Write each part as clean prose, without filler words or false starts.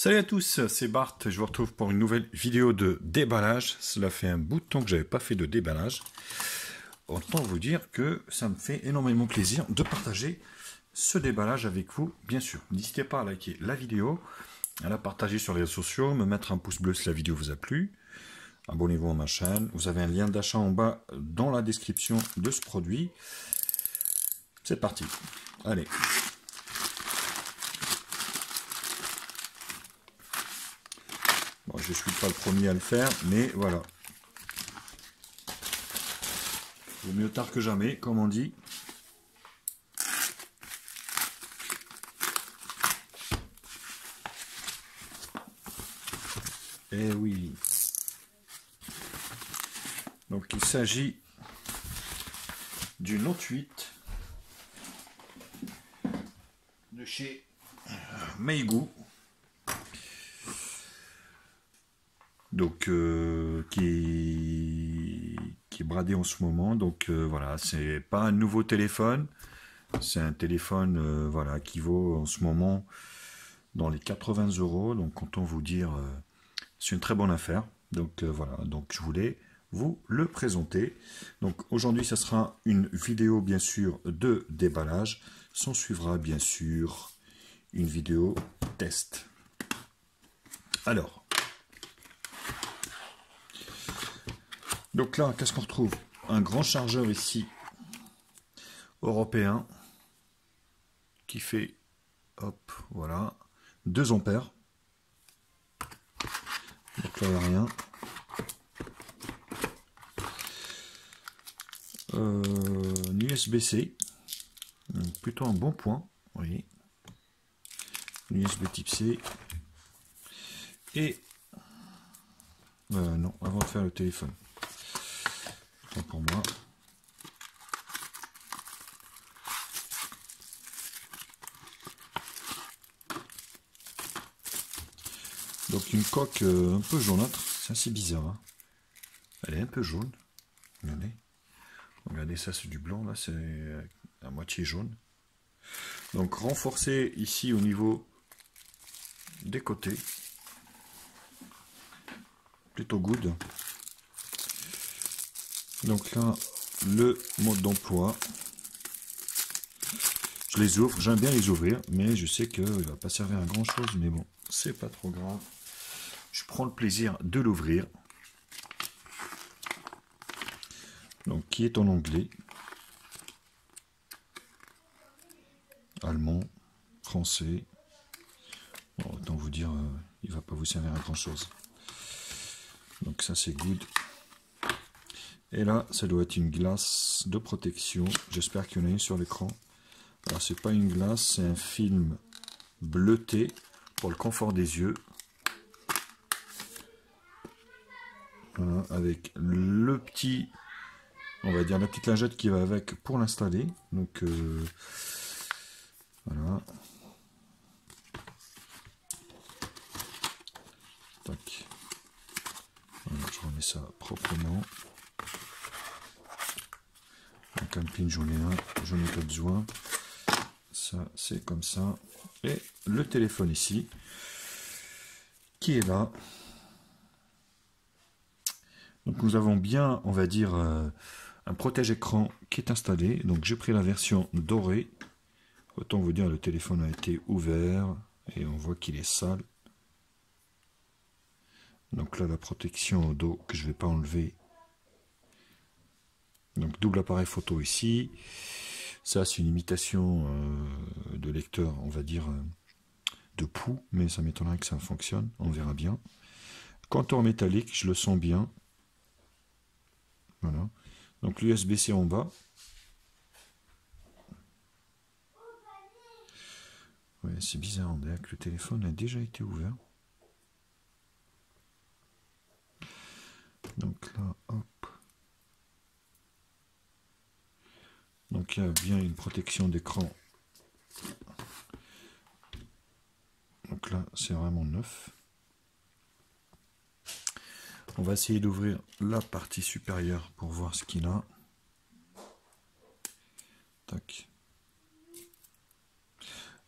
Salut à tous, c'est Bart, je vous retrouve pour une nouvelle vidéo de déballage. Cela fait un bout de temps que j'avais pas fait de déballage. Autant vous dire que ça me fait énormément plaisir de partager ce déballage avec vous, bien sûr. N'hésitez pas à liker la vidéo, à la partager sur les réseaux sociaux, me mettre un pouce bleu si la vidéo vous a plu. Abonnez-vous à ma chaîne, vous avez un lien d'achat en bas dans la description de ce produit. C'est parti, allez. Bon, je ne suis pas le premier à le faire, mais voilà. Vaut mieux tard que jamais, comme on dit. Eh oui. Donc il s'agit du Note 8 de chez Meigu. Donc qui est bradé en ce moment. Donc voilà, c'est pas un nouveau téléphone, c'est un téléphone voilà, qui vaut en ce moment dans les 80 €. Donc autant vous dire, c'est une très bonne affaire. Donc voilà, donc je voulais vous le présenter. Donc aujourd'hui, ça sera une vidéo bien sûr de déballage. S'en suivra bien sûr une vidéo test. Alors, donc là, qu'est-ce qu'on retrouve? Un grand chargeur ici, européen, qui fait, hop, voilà, 2 ampères. Donc là, il n'y a rien. Un USB-C, plutôt un bon point, vous voyez. USB type C. Et, non, avant de faire le téléphone. Tant pour moi. Donc une coque un peu jaunâtre, c'est assez bizarre. Hein. Elle est un peu jaune. Regardez. Regardez, ça c'est du blanc, là c'est à moitié jaune. Donc renforcé ici au niveau des côtés. Plutôt good. Donc là, le mode d'emploi. Je les ouvre, j'aime bien les ouvrir, mais je sais qu'il ne va pas servir à grand chose, mais bon, c'est pas trop grave. Je prends le plaisir de l'ouvrir. Donc, qui est en anglais, allemand, français. Bon, autant vous dire, il ne va pas vous servir à grand chose. Donc ça c'est good. Et là, ça doit être une glace de protection. J'espère qu'il y en a une sur l'écran. Alors c'est pas une glace, c'est un film bleuté pour le confort des yeux. Voilà, avec le petit, on va dire la petite lingette qui va avec pour l'installer. Donc voilà. Tac. Voilà, je remets ça proprement. Donc un pin, j'en ai un, j'en ai pas besoin. Ça c'est comme ça. Et le téléphone ici, qui est là. Donc nous avons bien, on va dire, un protège-écran qui est installé. Donc j'ai pris la version dorée. Autant vous dire, le téléphone a été ouvert et on voit qu'il est sale. Donc là, la protection au dos que je ne vais pas enlever. Donc double appareil photo ici. Ça, c'est une imitation de lecteur, on va dire, de poux, mais ça m'étonnerait que ça fonctionne. On verra bien. Contour métallique, je le sens bien. Voilà. Donc l'USB-C en bas. Ouais, c'est bizarre, on dirait que le téléphone a déjà été ouvert. Donc là, hop. Donc il y a bien une protection d'écran. Donc là, c'est vraiment neuf. On va essayer d'ouvrir la partie supérieure pour voir ce qu'il a. Tac.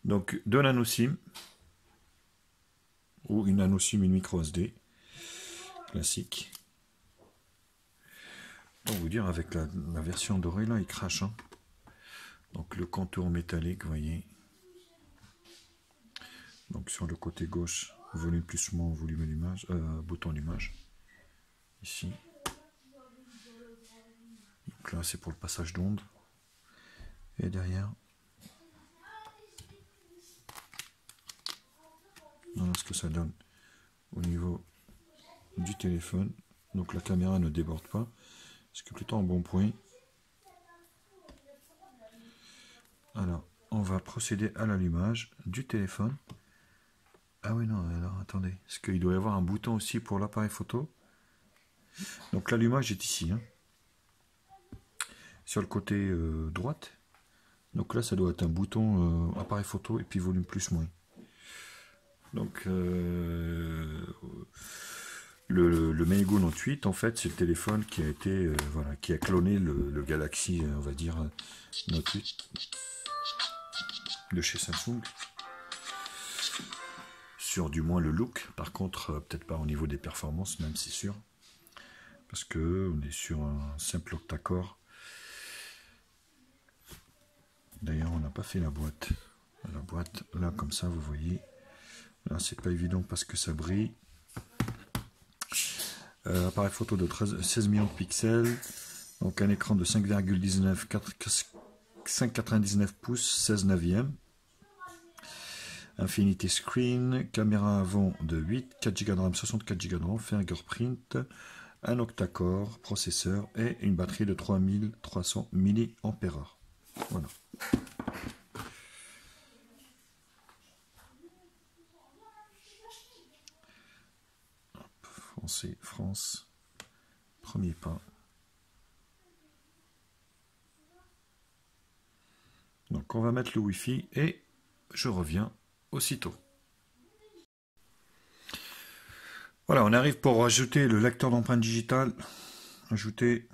Donc de nano SIM. ou une nano SIM, une micro SD classique. Pour vous dire, avec la version dorée là, il crache. Hein. Donc le contour métallique, vous voyez. Donc sur le côté gauche, volume plus moins, volume d'image, bouton d'image. Ici. Donc là, c'est pour le passage d'onde. Et derrière, voilà ce que ça donne au niveau du téléphone. Donc la caméra ne déborde pas, ce qui est plutôt un bon point. Alors, on va procéder à l'allumage du téléphone. Ah oui, non, alors attendez, est-ce qu'il doit y avoir un bouton aussi pour l'appareil photo? Donc l'allumage est ici, hein, sur le côté droite. Donc là, ça doit être un bouton appareil photo et puis volume plus moins. Donc le Meigo Note 8, en fait, c'est le téléphone qui a été voilà, qui a cloné le Galaxy, on va dire Note 8 de chez Samsung. Sur du moins le look, par contre, peut-être pas au niveau des performances, même c'est sûr, parce que on est sur un simple octa-core. D'ailleurs, on n'a pas fait la boîte. La boîte, là, comme ça, vous voyez. Là, c'est pas évident parce que ça brille. Appareil photo de 16 millions de pixels. Donc, un écran de 5,19, 5,99 pouces, 16 neuvième. Infinity Screen. Caméra avant de 8, 4 Go de RAM, 64 Go de RAM, fingerprint. Un octa-core, processeur et une batterie de 3300 mAh. Voilà. Français, France, premier pas. Donc on va mettre le Wi-Fi et je reviens aussitôt. Voilà, on arrive pour ajouter le lecteur d'empreintes digitales. Ajouter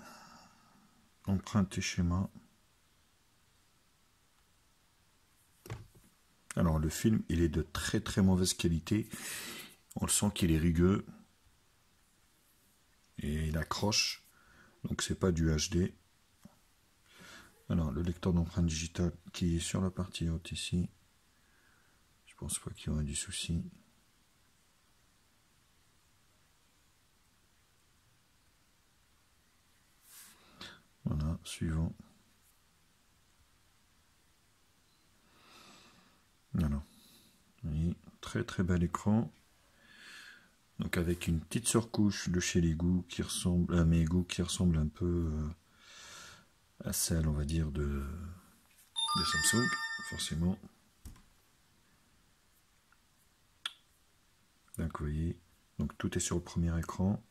empreinte et schéma. Alors le film, il est de très très mauvaise qualité. On le sent qu'il est rugueux. Et il accroche. Donc c'est pas du HD. Alors le lecteur d'empreintes digitales qui est sur la partie haute ici. Je pense pas qu'il y aura du souci. Voilà, suivant. Voilà. Oui, très très bel écran. Donc avec une petite surcouche de chez Meigo qui ressemble un peu à celle, on va dire, de Samsung, forcément. Donc vous voyez, donc tout est sur le premier écran.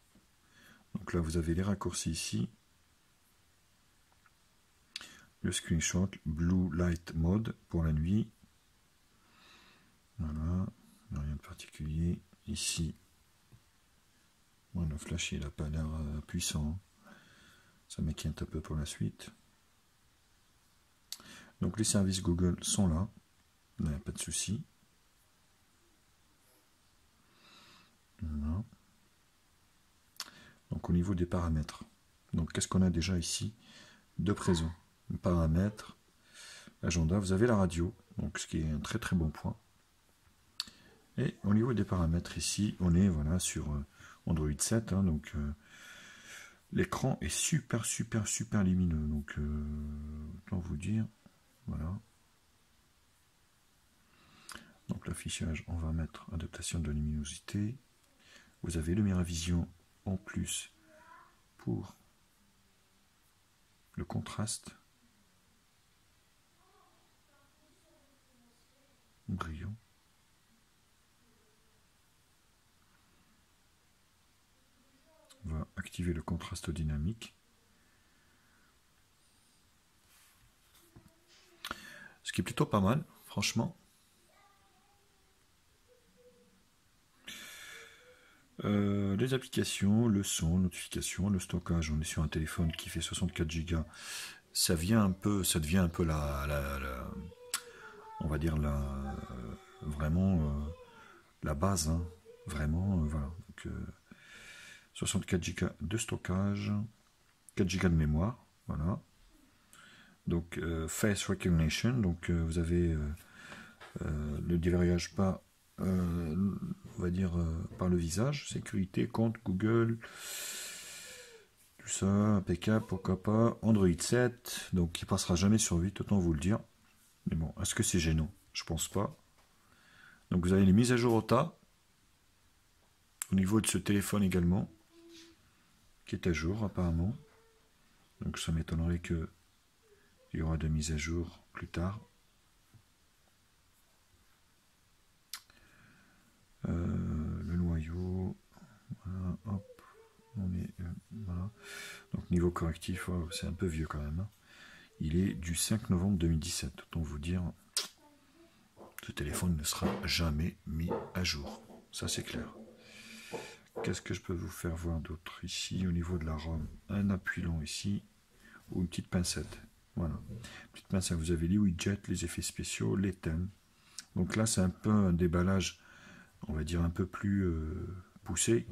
Donc là vous avez les raccourcis ici. Le screenshot, Blue Light Mode pour la nuit. Voilà, rien de particulier. Ici, bon, le flash il n'a pas l'air puissant. Ça m'inquiète un peu pour la suite. Donc les services Google sont là. Il n'y a pas de souci. Voilà. Donc au niveau des paramètres. Donc qu'est-ce qu'on a déjà ici de présent? Paramètres, agenda, vous avez la radio, donc ce qui est un très très bon point. Et au niveau des paramètres ici, on est voilà sur Android 7, hein, donc l'écran est super lumineux, donc autant vous dire, voilà. Donc l'affichage, on va mettre adaptation de luminosité. Vous avez LumiraVision en plus pour le contraste. Brillant. On va activer le contraste dynamique. Ce qui est plutôt pas mal, franchement. Les applications, le son, notification, le stockage. On est sur un téléphone qui fait 64 Go. Ça devient un peu on va dire vraiment la base. Hein. Vraiment, voilà. Donc, 64 Go de stockage, 4 Go de mémoire, voilà. Donc, Face Recognition, donc vous avez le déverrouillage pas, on va dire, par le visage, sécurité, compte, Google, tout ça, impeccable, pourquoi pas, Android 7, donc il passera jamais sur 8, autant vous le dire. Mais bon, est-ce que c'est gênant? Je pense pas. Donc vous avez les mises à jour au tas, au niveau de ce téléphone également, qui est à jour apparemment. Donc ça m'étonnerait que il y aura de mises à jour plus tard. Le noyau, voilà, hop, on est, voilà. Donc niveau correctif, oh, c'est un peu vieux quand même. Hein. Il est du 5 novembre 2017, autant vous dire, ce téléphone ne sera jamais mis à jour. Ça c'est clair. Qu'est-ce que je peux vous faire voir d'autre ici au niveau de la ROM? Un appui long ici, ou une petite pincette. Voilà. Petite pincette, vous avez les widgets, les effets spéciaux, les thèmes. Donc là c'est un peu un déballage, on va dire un peu plus poussé,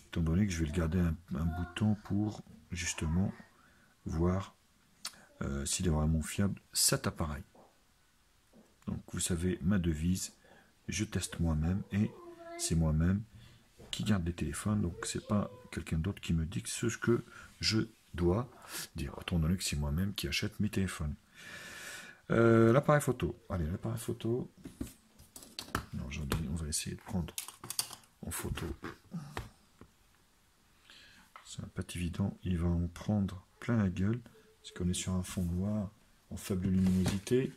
étant donné que je vais le garder un bouton pour justement voir s'il est vraiment fiable cet appareil. Donc vous savez ma devise, je teste moi-même et c'est moi-même qui garde les téléphones, donc c'est pas quelqu'un d'autre qui me dit que ce que je dois dire, étant donné que c'est moi-même qui achète mes téléphones. L'appareil photo, allez l'appareil photo, non, aujourd'hui on va essayer de prendre en photo, c'est pas évident, il va en prendre plein la gueule, parce qu'on est sur un fond noir en faible luminosité.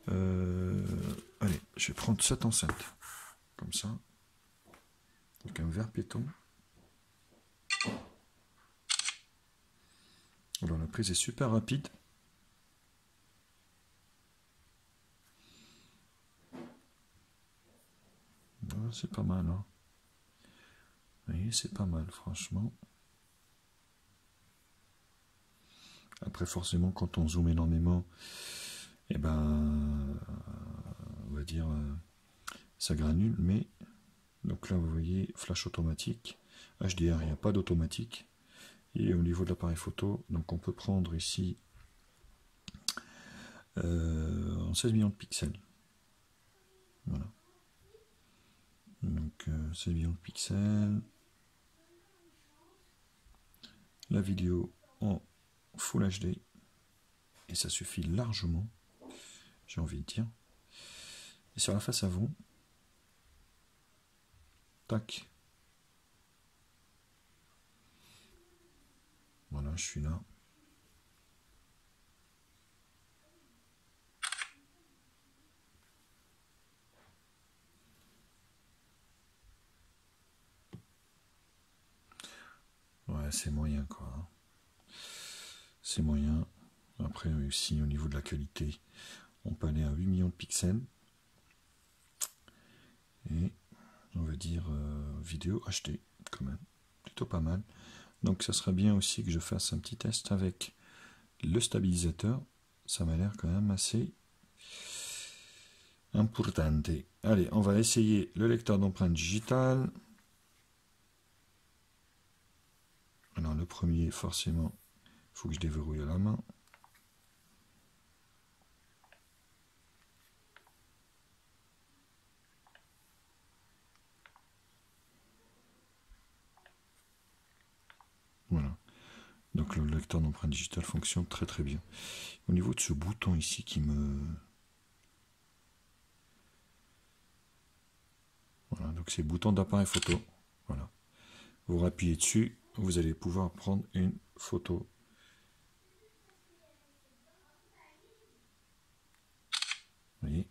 Allez, je vais prendre cette enceinte, comme ça, donc un vert péton. Alors la prise est super rapide. Voilà, c'est pas mal, hein. Oui, c'est pas mal, franchement. Après, forcément, quand on zoome énormément, eh ben, on va dire, ça granule, mais, donc là, vous voyez, flash automatique, HDR, il n'y a pas d'automatique, et au niveau de l'appareil photo, donc on peut prendre ici, en 16 millions de pixels, voilà, donc 16 millions de pixels, la vidéo en Full HD, et ça suffit largement, j'ai envie de dire. Et sur la face avant, tac, voilà, je suis là. Ouais, c'est moyen quoi. C'est moyen. Après aussi au niveau de la qualité, on peut aller à 8 millions de pixels. Et on va dire vidéo HD quand même. Plutôt pas mal. Donc ça serait bien aussi que je fasse un petit test avec le stabilisateur. Ça m'a l'air quand même assez importante. Allez, on va essayer le lecteur d'empreintes digitales. Alors le premier, forcément, il faut que je déverrouille à la main. Voilà. Donc le lecteur d'empreintes digitales fonctionne très très bien. Au niveau de ce bouton ici qui me... Voilà, donc c'est le bouton d'appareil photo. Voilà. Vous appuyez dessus, vous allez pouvoir prendre une photo. Vous voyez.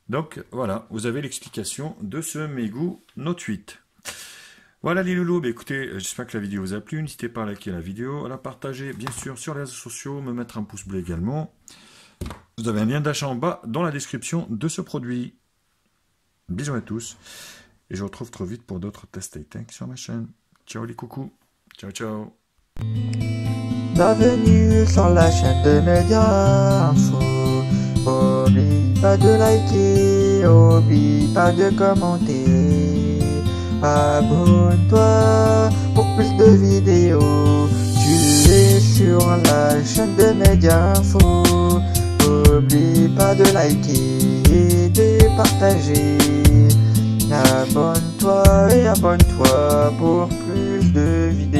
Donc voilà, vous avez l'explication de ce Meigu Note 8. Voilà les loulous, bah, écoutez, j'espère que la vidéo vous a plu. N'hésitez pas à liker la vidéo, à la partager bien sûr sur les réseaux sociaux, me mettre un pouce bleu également. Vous avez un lien d'achat en bas dans la description de ce produit. Bisous à tous. Et je vous retrouve trop vite pour d'autres tests high-tech sur ma chaîne. Ciao les coucous. Ciao ciao. Bienvenue sur la chaîne de Média Info. Oublie pas de liker, oublie pas de commenter. Abonne-toi pour plus de vidéos. Tu es sur la chaîne de Mediinfo. N'oublie pas de liker et de partager. Abonne-toi et abonne-toi pour plus de vidéos.